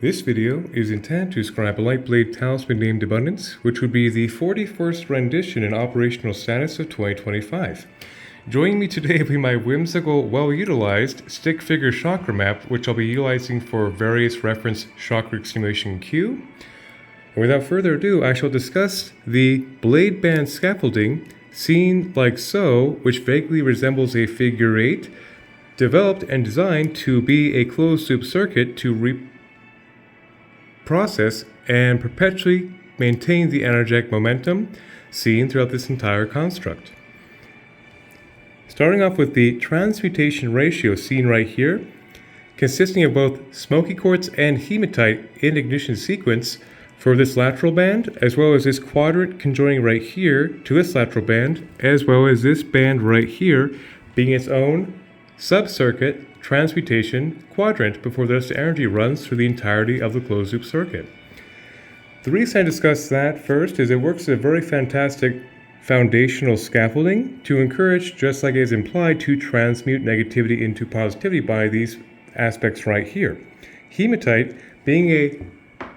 This video is intended to describe a lightblade talisman named Abundance, which would be the 41st rendition in operational status of 2025. Joining me today will be my whimsical, well-utilized stick figure chakra map, which I'll be utilizing for various reference chakra stimulation Q. And without further ado, I shall discuss the blade band scaffolding, seen like so, which vaguely resembles a figure 8, developed and designed to be a closed-loop circuit to process and perpetually maintain the energetic momentum seen throughout this entire construct. Starting off with the transmutation ratio seen right here, consisting of both smoky quartz and hematite in ignition sequence for this lateral band, as well as this quadrant conjoining right here to this lateral band, as well as this band right here being its own sub-circuit transmutation quadrant before this energy runs through the entirety of the closed-loop circuit. The reason I discuss that first is it works as a very fantastic foundational scaffolding to encourage, just like it is implied, to transmute negativity into positivity by these aspects right here. Hematite, being a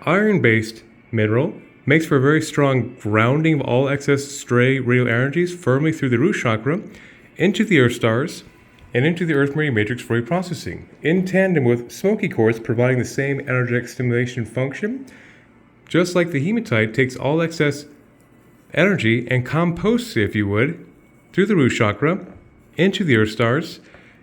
iron-based mineral, makes for a very strong grounding of all excess stray radial energies firmly through the root chakra into the earth stars and into the earth meridian matrix for reprocessing, in tandem with smoky quartz providing the same energetic stimulation function, just like the hematite takes all excess energy and composts it, if you would, through the root chakra, into the earth stars,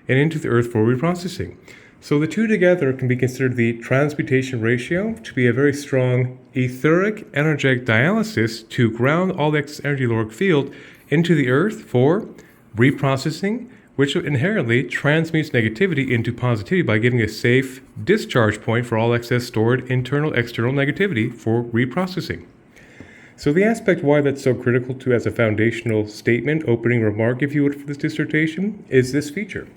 and into the earth for reprocessing. So the two together can be considered the transmutation ratio to be a very strong etheric energetic dialysis to ground all the excess energy lower field into the earth for reprocessing, which inherently transmutes negativity into positivity by giving a safe discharge point for all excess stored internal-external negativity for reprocessing. So the aspect why that's so critical to as a foundational statement, opening remark, if you would, for this dissertation, is this feature.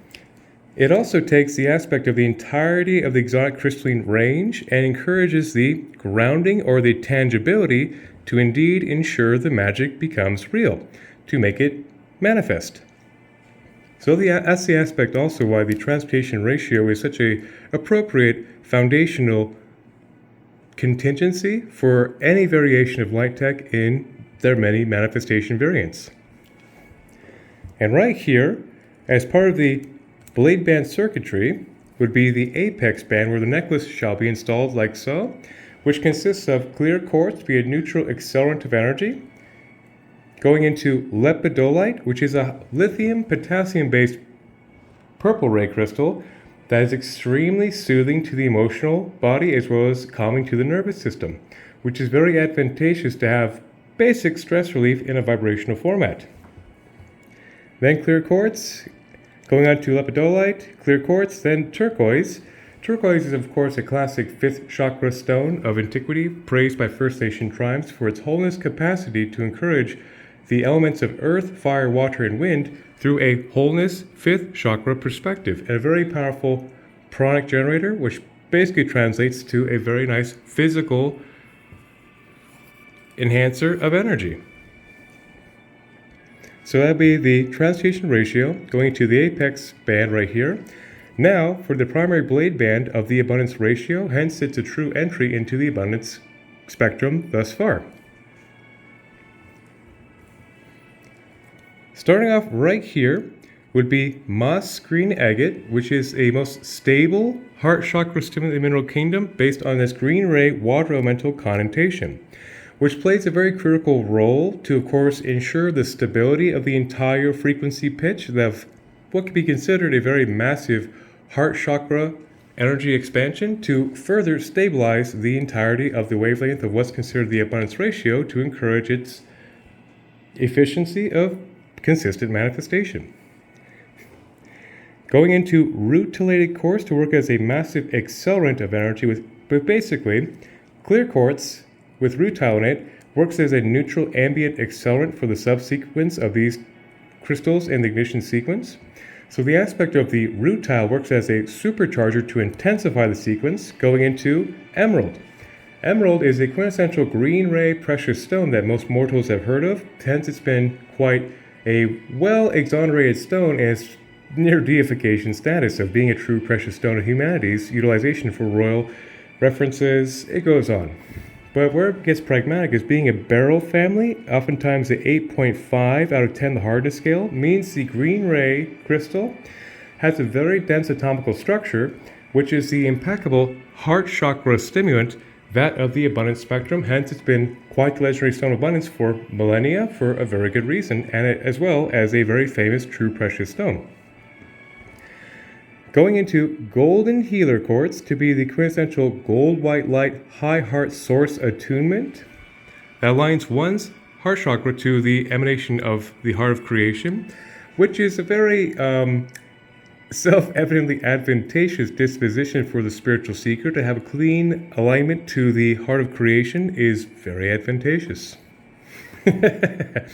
It also takes the aspect of the entirety of the exotic crystalline range and encourages the grounding or the tangibility to indeed ensure the magic becomes real, to make it manifest. So that's the aspect also why the transmutation ratio is such a appropriate foundational contingency for any variation of light tech in their many manifestation variants. And right here, as part of the blade band circuitry, would be the apex band where the necklace shall be installed like so, which consists of clear quartz to be a neutral accelerant of energy, going into lepidolite, which is a lithium potassium-based purple ray crystal that is extremely soothing to the emotional body as well as calming to the nervous system, which is very advantageous to have basic stress relief in a vibrational format. Then clear quartz, going on to lepidolite, clear quartz, then turquoise. Turquoise is of course a classic 5th chakra stone of antiquity, praised by First Nation tribes for its wholeness capacity to encourage the elements of earth, fire, water, and wind through a wholeness 5th chakra perspective, and a very powerful pranic generator, which basically translates to a very nice physical enhancer of energy. So that'd be the transmutation ratio going to the apex band right here. Now for the primary blade band of the abundance ratio, hence it's a true entry into the abundance spectrum thus far. Starting off right here would be moss green agate, which is a most stable heart chakra stimulant in the mineral kingdom based on this green ray water elemental connotation, which plays a very critical role to, of course, ensure the stability of the entire frequency pitch of what could be considered a very massive heart chakra energy expansion to further stabilize the entirety of the wavelength of what's considered the abundance ratio to encourage its efficiency of consistent manifestation. Going into rutilated quartz to work as a massive accelerant of energy but basically clear quartz with rutile in it works as a neutral ambient accelerant for the subsequence of these crystals in the ignition sequence. So the aspect of the rutile works as a supercharger to intensify the sequence, going into emerald. Emerald is a quintessential green ray precious stone that most mortals have heard of, hence it's been quite a well-exonerated stone as near deification status of being a true precious stone of humanity's utilization for royal references, it goes on. But where it gets pragmatic is being a beryl family, oftentimes the 8.5 out of 10 the hardness scale, means the green ray crystal has a very dense atomical structure, which is the impeccable heart chakra stimulant, that of the abundance spectrum. Hence, it's been quite the legendary stone of abundance for millennia for a very good reason, and as well as a very famous true precious stone. Going into golden healer quartz to be the quintessential gold white light high heart source attunement that aligns one's heart chakra to the emanation of the heart of creation, which is a very self-evidently advantageous disposition for the spiritual seeker. To have a clean alignment to the heart of creation is very advantageous, to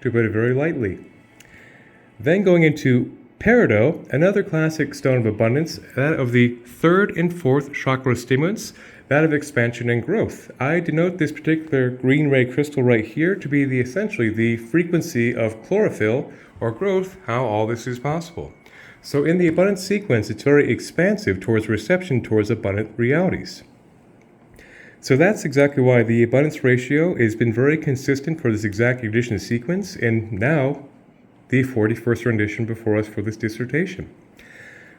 put it very lightly. Then going into peridot, another classic stone of abundance, that of the third and fourth chakra stimulants, that of expansion and growth. I denote this particular green ray crystal right here to be essentially the frequency of chlorophyll or growth, how all this is possible. So in the abundance sequence, it's very expansive towards reception towards abundant realities. So that's exactly why the abundance ratio has been very consistent for this exact ignition sequence, and now the 41st rendition before us for this dissertation.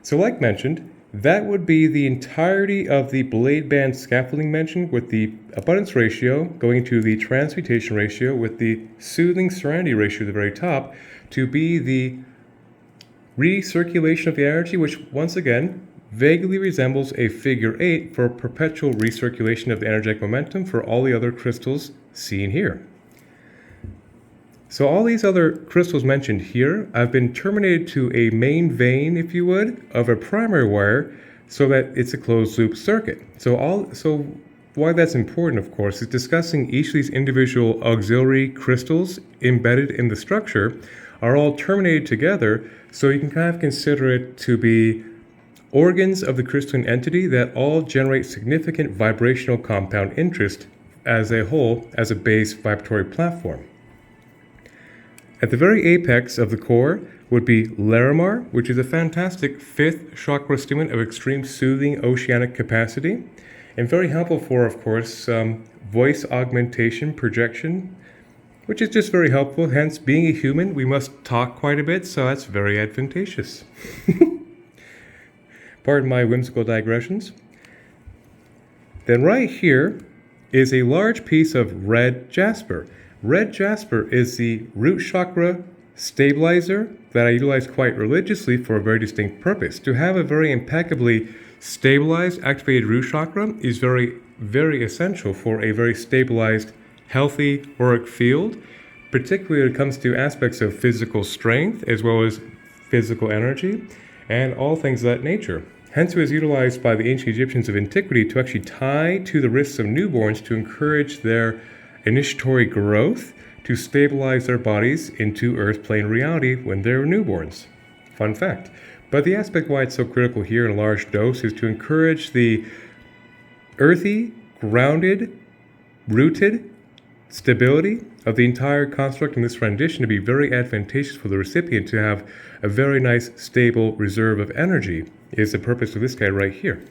So like mentioned, that would be the entirety of the blade band scaffolding mentioned, with the abundance ratio going to the transmutation ratio with the soothing serenity ratio at the very top to be the recirculation of the energy, which once again vaguely resembles a figure 8 for perpetual recirculation of the energetic momentum for all the other crystals seen here. So all these other crystals mentioned here have been terminated to a main vein, if you would, of a primary wire so that it's a closed loop circuit. So why that's important, of course, is discussing each of these individual auxiliary crystals embedded in the structure are all terminated together, so you can kind of consider it to be organs of the crystalline entity that all generate significant vibrational compound interest as a whole, as a base vibratory platform. At the very apex of the core would be Larimar, which is a fantastic fifth chakra stimulant of extreme soothing oceanic capacity, and very helpful for, of course, voice augmentation, projection, which is just very helpful. Hence, being a human, we must talk quite a bit, so that's very advantageous. Pardon my whimsical digressions. Then right here is a large piece of red jasper. Red jasper is the root chakra stabilizer that I utilize quite religiously for a very distinct purpose. To have a very impeccably stabilized, activated root chakra is very, very essential for a very stabilized, healthy auric field, particularly when it comes to aspects of physical strength as well as physical energy and all things of that nature. Hence, it was utilized by the ancient Egyptians of antiquity to actually tie to the wrists of newborns to encourage their initiatory growth, to stabilize their bodies into earth plane reality when they're newborns. Fun fact. But the aspect why it's so critical here in a large dose is to encourage the earthy, grounded, rooted stability of the entire construct in this rendition to be very advantageous for the recipient to have a very nice, stable reserve of energy is the purpose of this guy right here.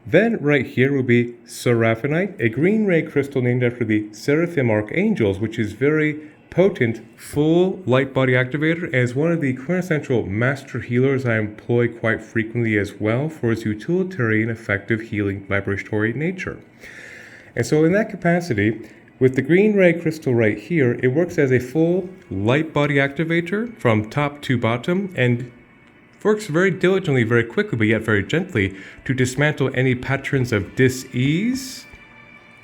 Then right here will be Seraphinite, a green ray crystal named after the Seraphim Archangels, which is very potent, full light body activator, and is one of the quintessential master healers I employ quite frequently as well for its utilitarian, effective healing vibratory nature. And so in that capacity, with the green ray crystal right here, it works as a full light body activator from top to bottom and works very diligently, very quickly, but yet very gently to dismantle any patterns of dis-ease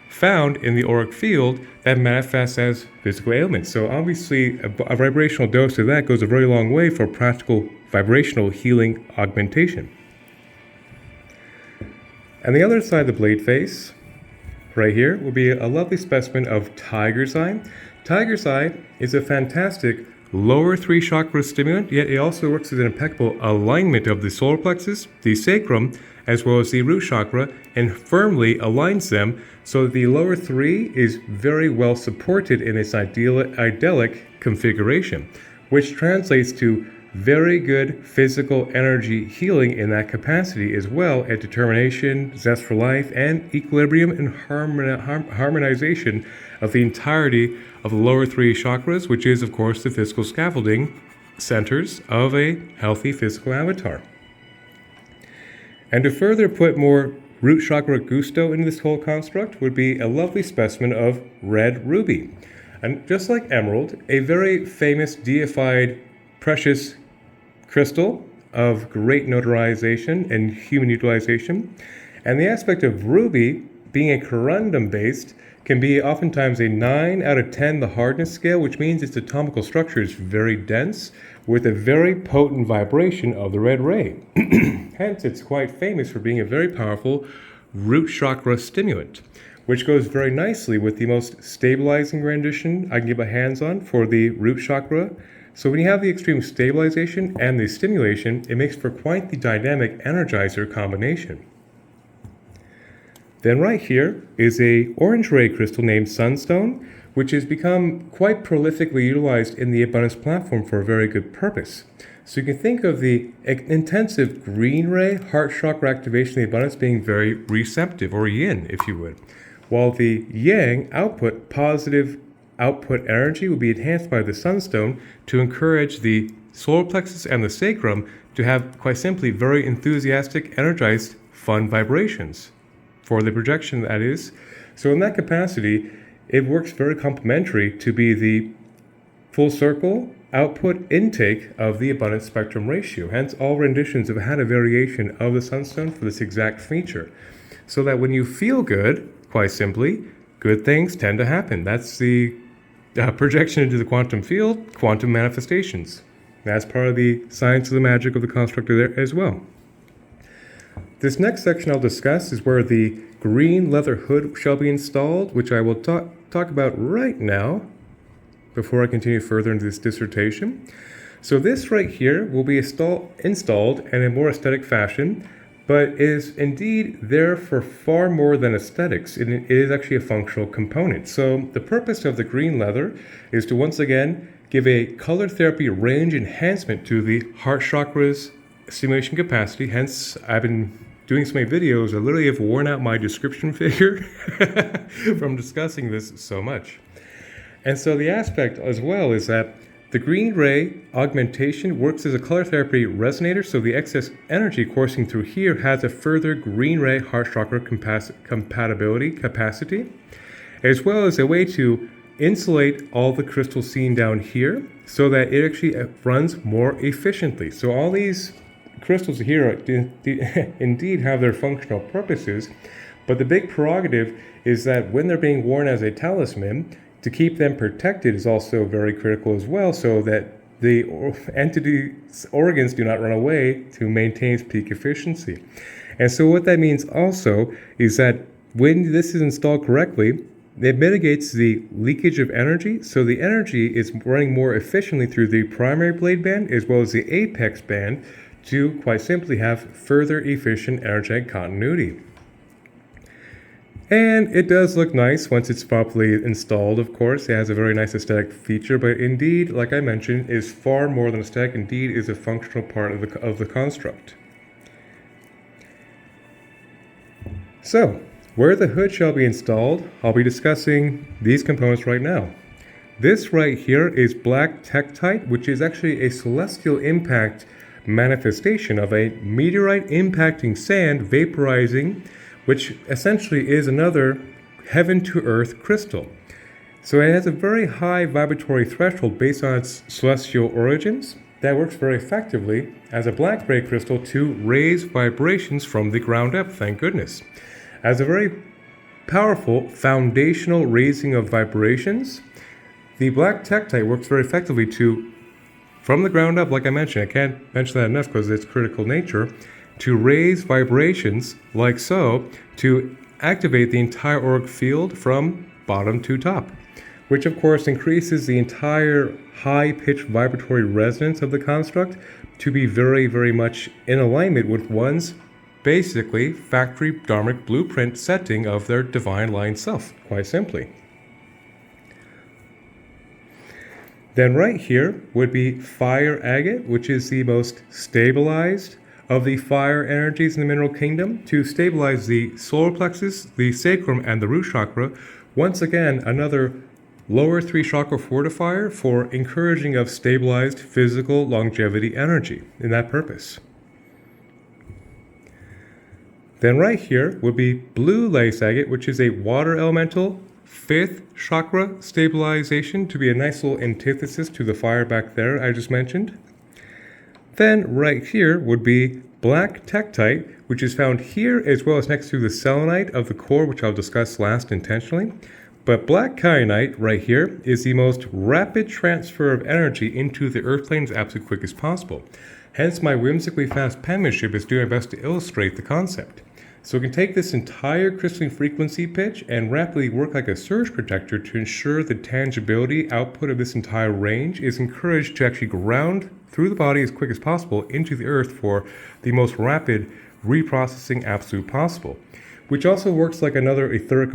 found in the auric field that manifests as physical ailments. So obviously a vibrational dose of that goes a very long way for practical vibrational healing augmentation. And the other side of the blade face, right here, will be a lovely specimen of Tiger's Eye. Tiger's Eye is a fantastic lower three chakra stimulant, yet it also works as an impeccable alignment of the solar plexus, the sacrum, as well as the root chakra, and firmly aligns them so that the lower three is very well supported in its idyllic configuration, which translates to very good physical energy healing in that capacity, as well as determination, zest for life, and equilibrium and harmonization of the entirety of the lower three chakras, which is, of course, the physical scaffolding centers of a healthy physical avatar. And to further put more root chakra gusto into this whole construct would be a lovely specimen of red ruby. And just like emerald, a very famous deified precious crystal of great notarization and human utilization. And the aspect of ruby, being a corundum based, can be oftentimes a 9 out of 10 the hardness scale, which means its atomical structure is very dense with a very potent vibration of the red ray. Hence, it's quite famous for being a very powerful root chakra stimulant, which goes very nicely with the most stabilizing rendition I can get my hands on for the root chakra. So when you have the extreme stabilization and the stimulation, it makes for quite the dynamic energizer combination. Then right here is a orange ray crystal named Sunstone, which has become quite prolifically utilized in the Abundance platform for a very good purpose. So you can think of the intensive green ray heart chakra activation of the Abundance being very receptive, or yin, if you would, while the yang output, positive output energy, will be enhanced by the Sunstone to encourage the solar plexus and the sacrum to have, quite simply, very enthusiastic, energized, fun vibrations for the projection, that is. So in that capacity, it works very complementary to be the full circle output intake of the abundance spectrum ratio. Hence, all renditions have had a variation of the Sunstone for this exact feature. So that when you feel good, quite simply, good things tend to happen. That's the projection into the quantum field, quantum manifestations. That's part of the science of the magic of the construct there as well. This next section I'll discuss is where the green leather hood shall be installed, which I will talk about right now before I continue further into this dissertation. So this right here will be installed in a more aesthetic fashion, but is indeed there for far more than aesthetics. It is actually a functional component. So the purpose of the green leather is to once again give a color therapy range enhancement to the heart chakra's stimulation capacity. Hence, I've been doing so many videos, I literally have worn out my description figure from discussing this so much. And so the aspect as well is that the green ray augmentation works as a color therapy resonator, so the excess energy coursing through here has a further green ray heart chakra compatibility capacity, as well as a way to insulate all the crystals seen down here so that it actually runs more efficiently. So all these crystals here indeed have their functional purposes, but the big prerogative is that when they're being worn as a talisman, to keep them protected is also very critical as well, so that the entity's organs do not run away to maintain its peak efficiency. And so what that means also is that when this is installed correctly, it mitigates the leakage of energy, so the energy is running more efficiently through the primary blade band as well as the apex band to quite simply have further efficient energetic continuity. And it does look nice once it's properly installed, of course. It has a very nice aesthetic feature, but indeed, like I mentioned, is far more than aesthetic. Indeed, is a functional part of the construct. So, where the hood shall be installed, I'll be discussing these components right now. This right here is black tektite, which is actually a celestial impact manifestation of a meteorite impacting sand vaporizing, which essentially is another heaven-to-earth crystal. So it has a very high vibratory threshold based on its celestial origins that works very effectively as a black ray crystal to raise vibrations from the ground up, thank goodness. As a very powerful foundational raising of vibrations, the black tektite works very effectively to, from the ground up, like I mentioned, I can't mention that enough because of its critical nature, to raise vibrations like so to activate the entire auric field from bottom to top, which of course increases the entire high-pitched vibratory resonance of the construct to be very, very much in alignment with one's basically factory dharmic blueprint setting of their divine line self, quite simply. Then right here would be fire agate, which is the most stabilized of the fire energies in the mineral kingdom to stabilize the solar plexus, the sacrum, and the root chakra. Once again, another lower 3 chakra fortifier for encouraging of stabilized physical longevity energy in that purpose. Then right here would be blue lace agate, which is a water elemental 5th chakra stabilization to be a nice little antithesis to the fire back there I just mentioned. Then right here would be black tektite, which is found here as well as next to the selenite of the core, which I'll discuss last intentionally. But black kyanite right here is the most rapid transfer of energy into the earth plane as absolutely quick as possible. Hence my whimsically fast penmanship is doing my best to illustrate the concept. So we can take this entire crystalline frequency pitch and rapidly work like a surge protector to ensure the tangibility output of this entire range is encouraged to actually ground through the body as quick as possible into the earth for the most rapid reprocessing absolute possible. Which also works like another etheric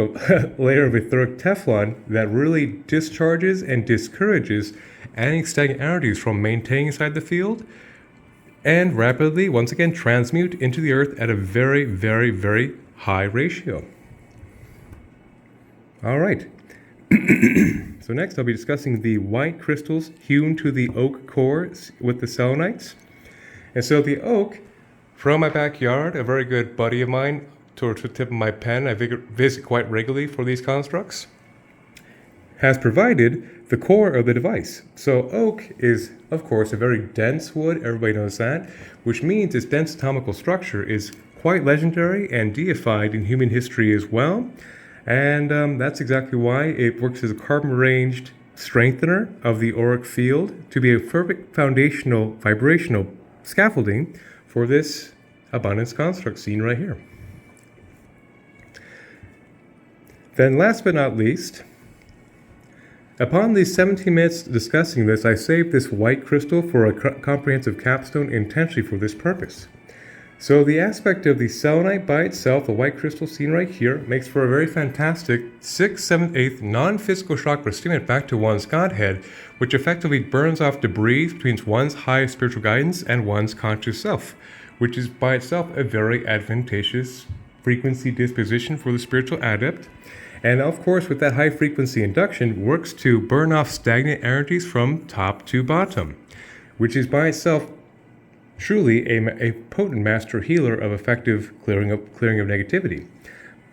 layer of etheric Teflon that really discharges and discourages any stagnant energies from maintaining inside the field and rapidly, once again, transmute into the earth at a very, very, very high ratio. All right. So next I'll be discussing the white crystals hewn to the oak core with the selenites. And so the oak, from my backyard, a very good buddy of mine, towards the tip of my pen, I visit quite regularly for these constructs, has provided the core of the device. So oak is, of course, a very dense wood, everybody knows that, which means its dense atomical structure is quite legendary and deified in human history as well. And that's exactly why it works as a carbon-arranged strengthener of the auric field to be a perfect foundational vibrational scaffolding for this abundance construct seen right here. Then last but not least, upon these 17 minutes discussing this, I saved this white crystal for a comprehensive capstone intentionally for this purpose. So the aspect of the selenite by itself, the white crystal seen right here, makes for a very fantastic 6th, 7th, 8th non-physical chakra stimulant back to one's godhead, which effectively burns off debris between one's highest spiritual guidance and one's conscious self, which is by itself a very advantageous frequency disposition for the spiritual adept. And of course, with that high frequency induction, works to burn off stagnant energies from top to bottom, which is by itself truly a potent master healer of effective clearing of negativity.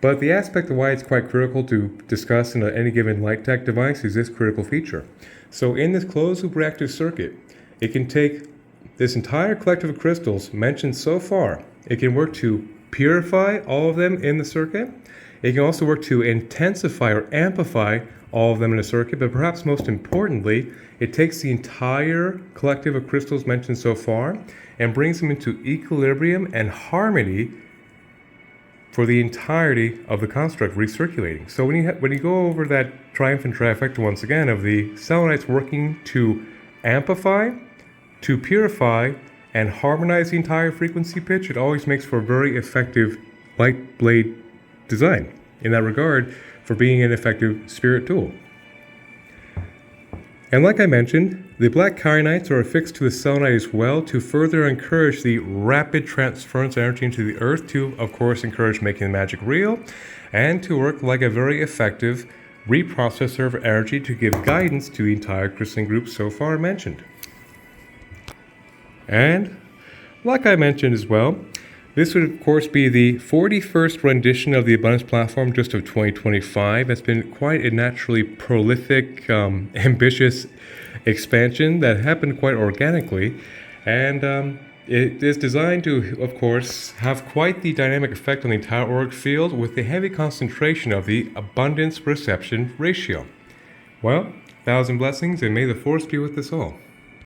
But the aspect of why it's quite critical to discuss in any given light tech device is this critical feature. So in this closed loop reactive circuit, it can take this entire collective of crystals mentioned so far. It can work to purify all of them in the circuit. It can also work to intensify or amplify all of them in a circuit, but perhaps most importantly, it takes the entire collective of crystals mentioned so far and brings them into equilibrium and harmony for the entirety of the construct recirculating. So when you go over that triumphant trifecta once again of the selenites working to amplify, to purify, and harmonize the entire frequency pitch, it always makes for a very effective light blade design in that regard for being an effective spirit tool. And like I mentioned, the black kyanites are affixed to the selenite as well to further encourage the rapid transference of energy into the earth to, of course, encourage making the magic real and to work like a very effective reprocessor of energy to give guidance to the entire crystalline group so far mentioned. And like I mentioned as well, this would, of course, be the 41st rendition of the Abundance Platform just of 2025. It's been quite a naturally prolific, ambitious expansion that happened quite organically. And it is designed to, of course, have quite the dynamic effect on the entire auric field with the heavy concentration of the abundance reception ratio. Well, 1,000 blessings, and may the force be with us all.